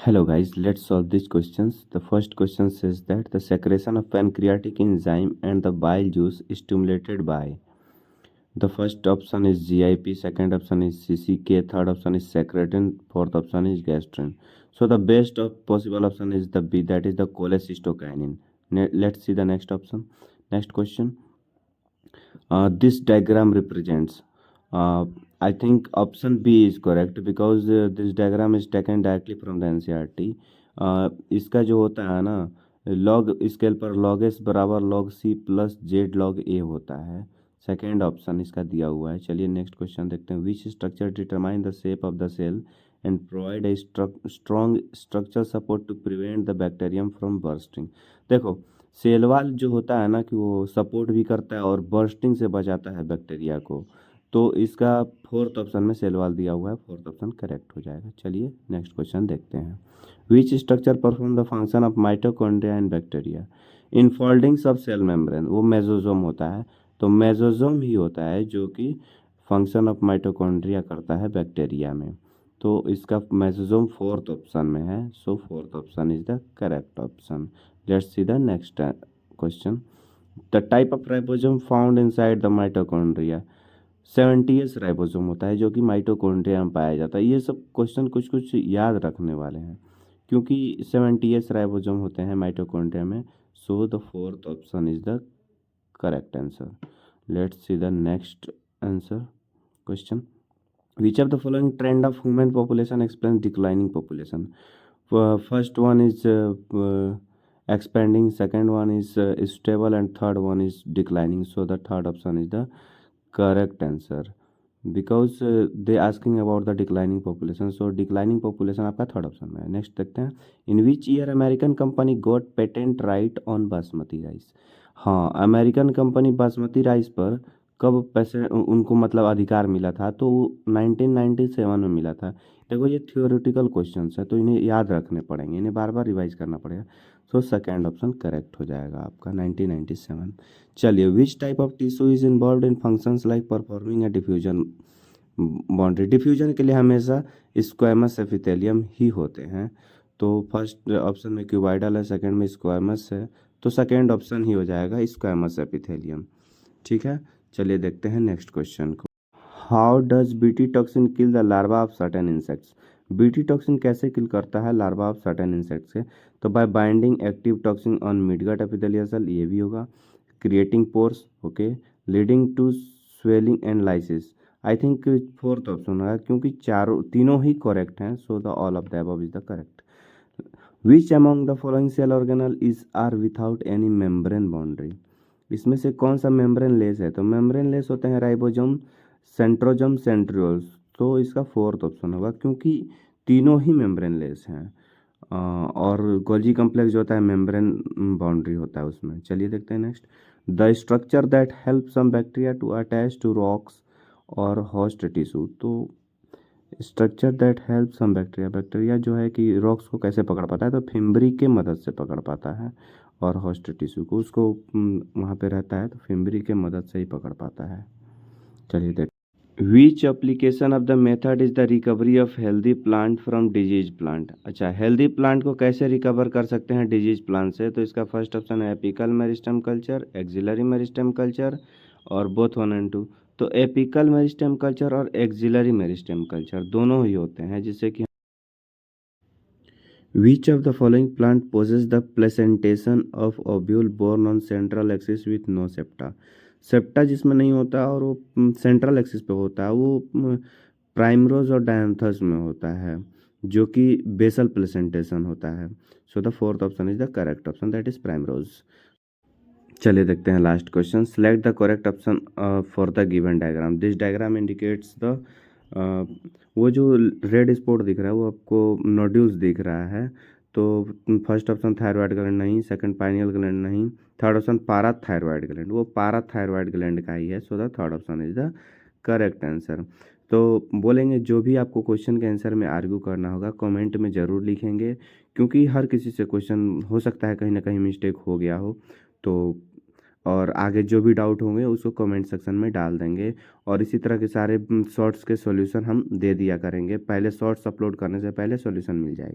Hello guys, let's solve these questions. The first question says that the secretion of pancreatic enzyme and the bile juice is stimulated by. The first option is GIP, second option is CCK, third option is secretin, fourth option is gastrin. So the best of possible option is the B, that is the cholecystokinin. Let's see the next option. Next question. This diagram represents. Uh, I think option B is correct because this diagram is taken directly from the NCERT. इसका जो होता है ना, log scale पर log s बराबर log c plus Z log a होता है। Second option इसका दिया हुआ है। चलिए नेक्स्ट क्वेश्चन देखते हैं। Which structure determine the shape of the cell and provide a strong structure support to prevent the bacterium from bursting. देखो, सेल वाल जो होता है ना कि वो सपोर्ट भी करता है और बर्स्टिंग से बचाता है बैक्टीरिया को। तो इसका फोर्थ ऑप्शन में सेल वाल दिया हुआ है, फोर्थ ऑप्शन करेक्ट हो जाएगा। चलिए नेक्स्ट क्वेश्चन देखते हैं। Which structure perform the function of mitochondria and bacteria in foldings of cell membrane. वो मेसोजोम होता है, तो मेसोजोम ही होता है जो कि फंक्शन ऑफ माइटोकॉन्ड्रिया करता है बैक्टीरिया में। तो इसका मेसोजोम फोर्थ ऑप्शन में है, so fourth option is the correct option. Let's see the next question. The type of ribosome found inside the mitochondria. 70s ribosome होता है जो कि माइटोकॉन्ड्रिया में पाया जाता है। ये सब क्वेश्चन कुछ कुछ याद रखने वाले हैं क्योंकि 70s राइबोसोम होते हैं माइटोकॉन्ड्रिया में। So the fourth option is the correct answer. Let's see the next answer question. Which of the following trend of human population explains declining population? First one is expanding, second one is stable, and third one is declining. So the third option is the correct answer because they asking about the declining population. So declining population आपका third option में है। Next देखते हैं। In which year American company got patent right on basmati rice. हाँ, American company basmati rice पर कब पैसे उनको मतलब अधिकार मिला था, तो 1997 में मिला था। देखो ये थियोरेटिकल क्वेश्चंस है तो इन्हें याद रखने पड़ेंगे, इन्हें बार बार रिवाइज करना पड़ेगा। सो सेकेंड ऑप्शन करेक्ट हो जाएगा आपका 1997। चलिए, which type of tissue is involve in functions like performing A diffusion boundary. Diffusion के लिए हमेशा स्क्वैमस एपिथेलियम ही होते हैं। तो फर्स्ट ऑप्शन में क्यूबाइडल है, सेकंड में स्क्वैमस है, तो सेकंड ऑप्शन ही हो जाएगा स्क्वैमस एपिथेलियम। ठीक है, चलिए देखते हैं नेक्स्ट क्वेश्चन को। How does BT toxin kill the larva of certain insects. BT toxin कैसे किल करता है लार्वा ऑफ सर्टेन इंसेक्ट्स के? तो by binding active toxin on midgut epithelial cell, ये भी होगा। Creating pores, okay, leading to swelling and lysis. I think fourth option होगा क्योंकि तीनों ही करेक्ट हैं। So the all of the above is the correct. Which among the following cell organelle is are without any membrane boundary. इसमें से कौन सा membrane less है? तो मेम्ब्रेन लेस होते हैं राइबोसोम, सेंट्रोजोम, सेंट्रियोल्स। तो इसका फोर्थ ऑप्शन होगा क्योंकि तीनों ही मेम्ब्रेन लेस हैं। और गोल्जी कम्प्लेक्स जो होता है मेम्ब्रेन बाउंड्री होता है उसमें। चलिए देखते हैं next. The structure that help some bacteria to attach to rocks और होस्ट टिश्यू। तो structure that help some bacteria, bacteria जो है कि रॉक्स को कैसे पकड़ पाता है? तो फिम्बरी के मदद से पकड़ पाता है, और होस्ट टिश्यू को उसको वहाँ पे रहता है तो फिम्बरी के मदद से ही पकड़ पाता है। चलिए देख। Which application of the method is the recovery of healthy plant from disease plant. अच्छा, हेल्दी प्लांट को कैसे रिकवर कर सकते हैं डिजीज प्लांट से? तो इसका फर्स्ट ऑप्शन है apical meristem culture, axillary meristem culture, और बोथ 1 और 2। तो एपिकल मेरिस्टेम कल्चर और एक्सिलरी मेरिस्टेम कल्चर दोनों ही होते हैं, जिससे कि Which of the following plant possesses the placentation of ovule borne on central axis with no septa? Septa जिसमें नहीं होता और वो सेंट्रल एक्सिस पे होता है, वो प्राइमरोज और डायंथस में होता है, जो कि बेसल प्लेसेंटेशन होता है। So the fourth option is the correct option, that is primrose. चलिए देखते हैं last question. Select the correct option for the given diagram. This diagram indicates the वो जो रेड स्पॉट दिख रहा है वो आपको नोड्यूल्स दिख रहा है। तो फर्स्ट ऑप्शन थायराइड ग्लैंड नहीं, सेकंड पाइनियल ग्लैंड नहीं, थर्ड ऑप्शन पाराथायरॉयड ग्लैंड, वो पाराथायरॉयड ग्लैंड का ही है। So the third option is the correct answer. तो बोलेंगे जो भी आपको क्वेश्चन के आंसर में आर्ग्यू करना होगा कमेंट में ज़रूर लिखेंगे, क्योंकि हर किसी से क्वेश्चन हो सकता है कहीं ना कहीं मिस्टेक हो गया हो। तो और आगे जो भी डाउट होंगे उसको कमेंट सेक्शन में डाल देंगे, और इसी तरह के सारे शॉर्ट्स के सॉल्यूशन हम दे दिया करेंगे। पहले शॉर्ट्स अपलोड करने से पहले सॉल्यूशन मिल जाएगी।